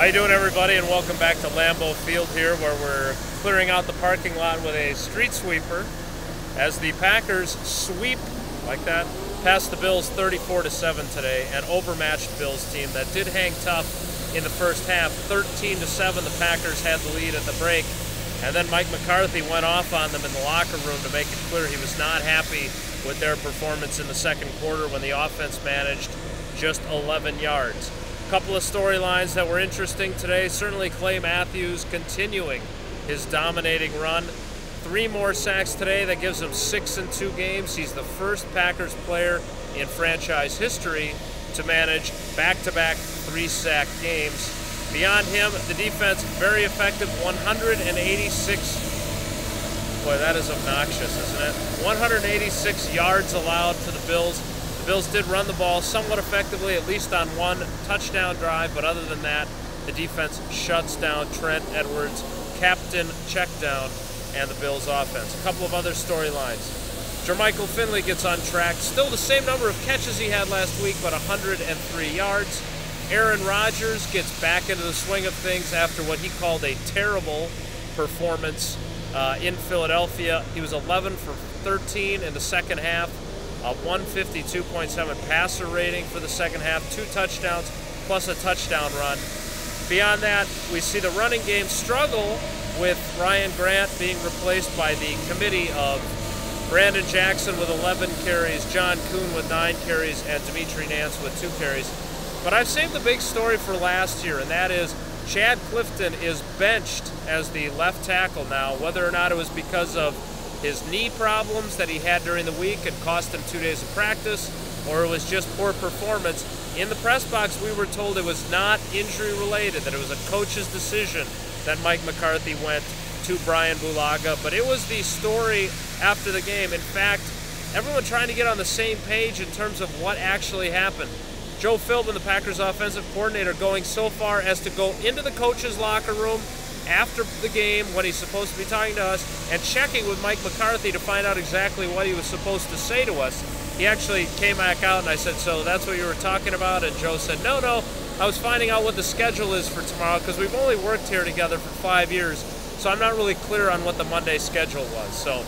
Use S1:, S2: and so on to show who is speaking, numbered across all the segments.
S1: How you doing, everybody, and welcome back to Lambeau Field here, where we're clearing out the parking lot with a street sweeper as the Packers sweep, like that, past the Bills 34-7 today, an overmatched Bills team that did hang tough in the first half. 13-7, the Packers had the lead at the break, and then Mike McCarthy went off on them in the locker room to make it clear he was not happy with their performance in the second quarter when the offense managed just 11 yards. Couple of storylines that were interesting today. Certainly Clay Matthews continuing his dominating run. 3 more sacks today. That gives him 6 in 2 games. He's the first Packers player in franchise history to manage back-to-back 3-sack games. Beyond him, the defense very effective. 186. Boy, that is obnoxious, isn't it? 186 yards allowed to the Bills. The Bills did run the ball somewhat effectively, at least on one touchdown drive, but other than that, the defense shuts down Trent Edwards' captain check down and the Bills' offense. A couple of other storylines. Jermichael Finley gets on track. Still the same number of catches he had last week, but 103 yards. Aaron Rodgers gets back into the swing of things after what he called a terrible performance in Philadelphia. He was 11 for 13 in the second half. A 152.7 passer rating for the second half, 2 touchdowns plus a touchdown run. Beyond that, we see the running game struggle with Ryan Grant being replaced by the committee of Brandon Jackson with 11 carries, John Kuhn with 9 carries, and Dimitri Nance with 2 carries. But I've saved the big story for last year, and that is Chad Clifton is benched as the left tackle now, whether or not it was because of his knee problems that he had during the week and cost him 2 days of practice, or it was just poor performance. In the press box, we were told it was not injury related, that it was a coach's decision that Mike McCarthy went to Brian Bulaga, but it was the story after the game. In fact, everyone trying to get on the same page in terms of what actually happened. Joe Philbin, the Packers offensive coordinator, going so far as to go into the coach's locker room after the game when he's supposed to be talking to us and checking with Mike McCarthy to find out exactly what he was supposed to say to us. He actually came back out and I said, "So that's what you were talking about?" And Joe said, no, I was finding out what the schedule is for tomorrow because we've only worked here together for 5 years, so I'm not really clear on what the Monday schedule was." So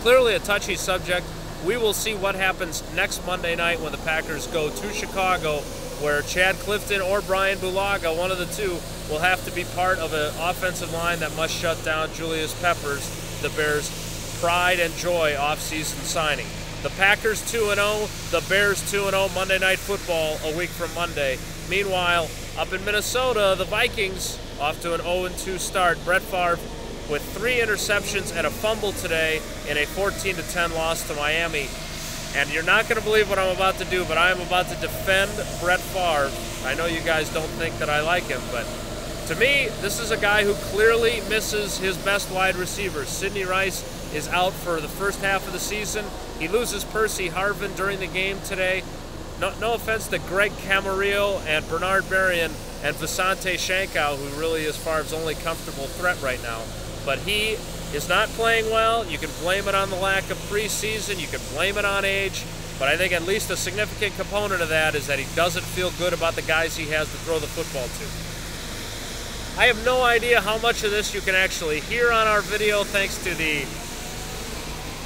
S1: clearly a touchy subject. We will see what happens next Monday night when the Packers go to Chicago, where Chad Clifton or Brian Bulaga, one of the two, will have to be part of an offensive line that must shut down Julius Peppers, the Bears' pride and joy offseason signing. The Packers 2-0, the Bears 2-0, Monday Night Football a week from Monday. Meanwhile, up in Minnesota, the Vikings off to an 0-2 start. Brett Favre with 3 interceptions and a fumble today in a 14-10 loss to Miami. And you're not going to believe what I'm about to do, but I am about to defend Brett Favre. I know you guys don't think that I like him, but to me, this is a guy who clearly misses his best wide receivers. Sidney Rice is out for the first half of the season. He loses Percy Harvin during the game today. No offense to Greg Camarillo and Bernard Berrien and Visanthe Shankow, who really is Favre's only comfortable threat right now. But he is not playing well. You can blame it on the lack of preseason. You can blame it on age. But I think at least a significant component of that is that he doesn't feel good about the guys he has to throw the football to. I have no idea how much of this you can actually hear on our video, thanks to the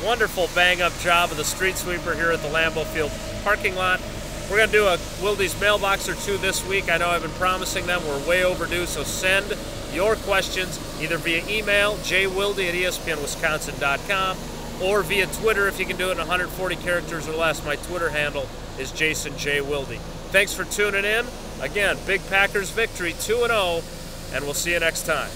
S1: wonderful bang-up job of the street sweeper here at the Lambeau Field parking lot. We're going to do a Wildy's mailbox or 2 this week. I know I've been promising them. We're way overdue, so send your questions either via email, jwildy@espnwisconsin.com, or via Twitter if you can do it in 140 characters or less. My Twitter handle is JasonJWildy. Thanks for tuning in. Again, big Packers victory, 2-0, and we'll see you next time.